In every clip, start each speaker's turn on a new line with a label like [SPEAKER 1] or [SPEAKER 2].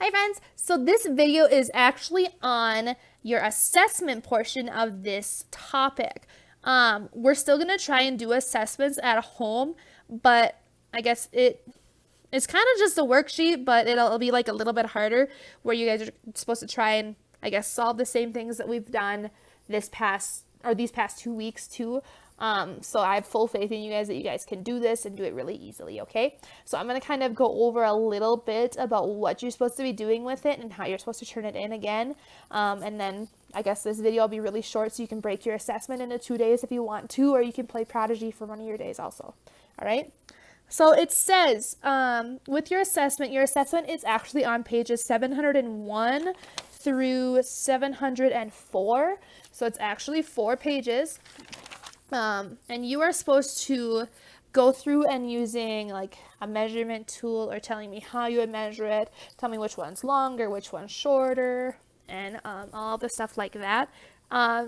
[SPEAKER 1] Hi friends, so this video is actually on your assessment portion of this topic. We're still going to try and do assessments at home, but I guess it's kind of just a worksheet, but it'll be like a little bit harder where you guys are supposed to try and I guess solve the same things that we've done these past 2 weeks too. So I have full faith in you guys that you guys can do this and do it really easily, okay? So I'm going to kind of go over a little bit about what you're supposed to be doing with it and how you're supposed to turn it in again. And then I guess this video will be really short so you can break your assessment into 2 days if you want to, or you can play Prodigy for one of your days also, all right? So it says, with your assessment is actually on pages 701 through 704. So it's actually 4 pages. And you are supposed to go through and using like a measurement tool or telling me how you would measure it, tell me which one's longer, which one's shorter, and all the stuff like that.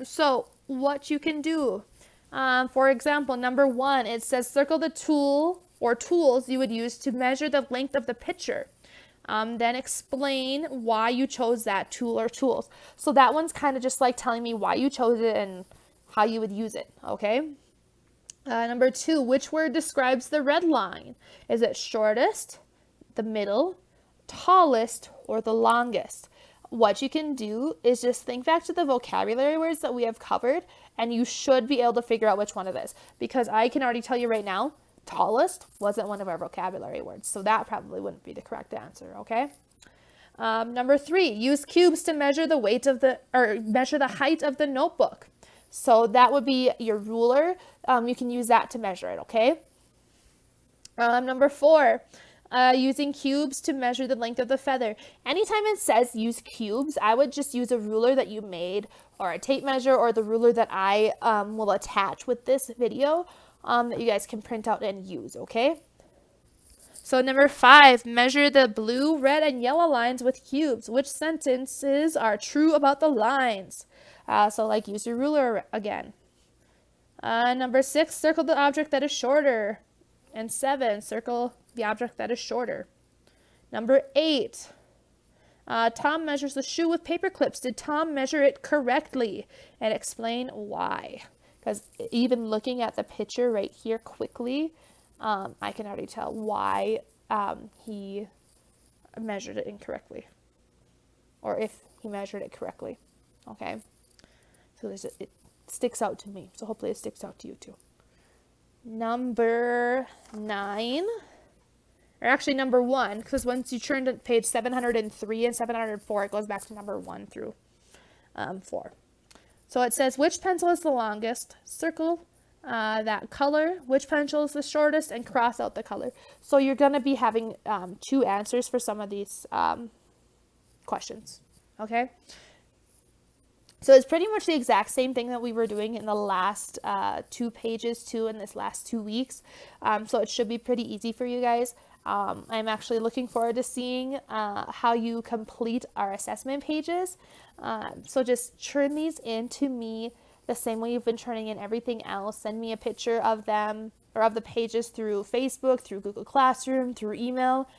[SPEAKER 1] So what you can do, for example, number 1, it says circle the tool or tools you would use to measure the length of the picture. Then explain why you chose that tool or tools. So that one's kind of just like telling me why you chose it and how you would use it, okay? Number 2, which word describes the red line? Is it shortest, the middle, tallest, or the longest? What you can do is just think back to the vocabulary words that we have covered, and you should be able to figure out which one it is. Because I can already tell you right now, tallest wasn't one of our vocabulary words, so that probably wouldn't be the correct answer, okay? Number 3, use cubes to measure the measure the height of the notebook. So that would be your ruler. You can use that to measure it, okay? Number 4, using cubes to measure the length of the feather. Anytime it says use cubes, I would just use a ruler that you made or a tape measure or the ruler that I will attach with this video that you guys can print out and use, okay? So number 5, measure the blue, red, and yellow lines with cubes. Which sentences are true about the lines? So like use your ruler again. Number 6, circle the object that is shorter. And 7, circle the object that is shorter. Number 8, Tom measures the shoe with paper clips. Did Tom measure it correctly? And explain why. Because even looking at the picture right here quickly, I can already tell why he measured it incorrectly. Or if he measured it correctly. Okay. So it sticks out to me. So hopefully it sticks out to you too. Number 9, or actually number 1, because once you turn to page 703 and 704, it goes back to number 1 through 4. So it says, which pencil is the longest? Circle that color. Which pencil is the shortest? And cross out the color. So you're going to be having 2 answers for some of these questions. Okay? So it's pretty much the exact same thing that we were doing in the last 2 pages too in this last 2 weeks. So it should be pretty easy for you guys. I'm actually looking forward to seeing how you complete our assessment pages. So just turn these in to me the same way you've been turning in everything else. Send me a picture of them or of the pages through Facebook, through Google Classroom, through email.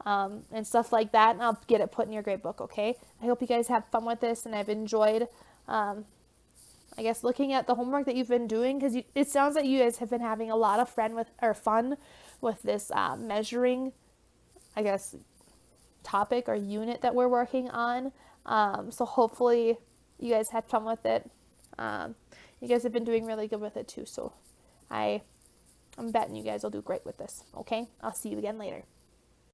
[SPEAKER 1] And stuff like that, and I'll get it put in your grade book, okay? I hope you guys have fun with this, and I've enjoyed I guess looking at the homework that you've been doing, because it sounds like you guys have been having a lot of fun with this measuring, I guess, topic or unit that we're working on. So hopefully you guys had fun with it. You guys have been doing really good with it too, so I'm betting you guys will do great with this, okay? I'll see you again later.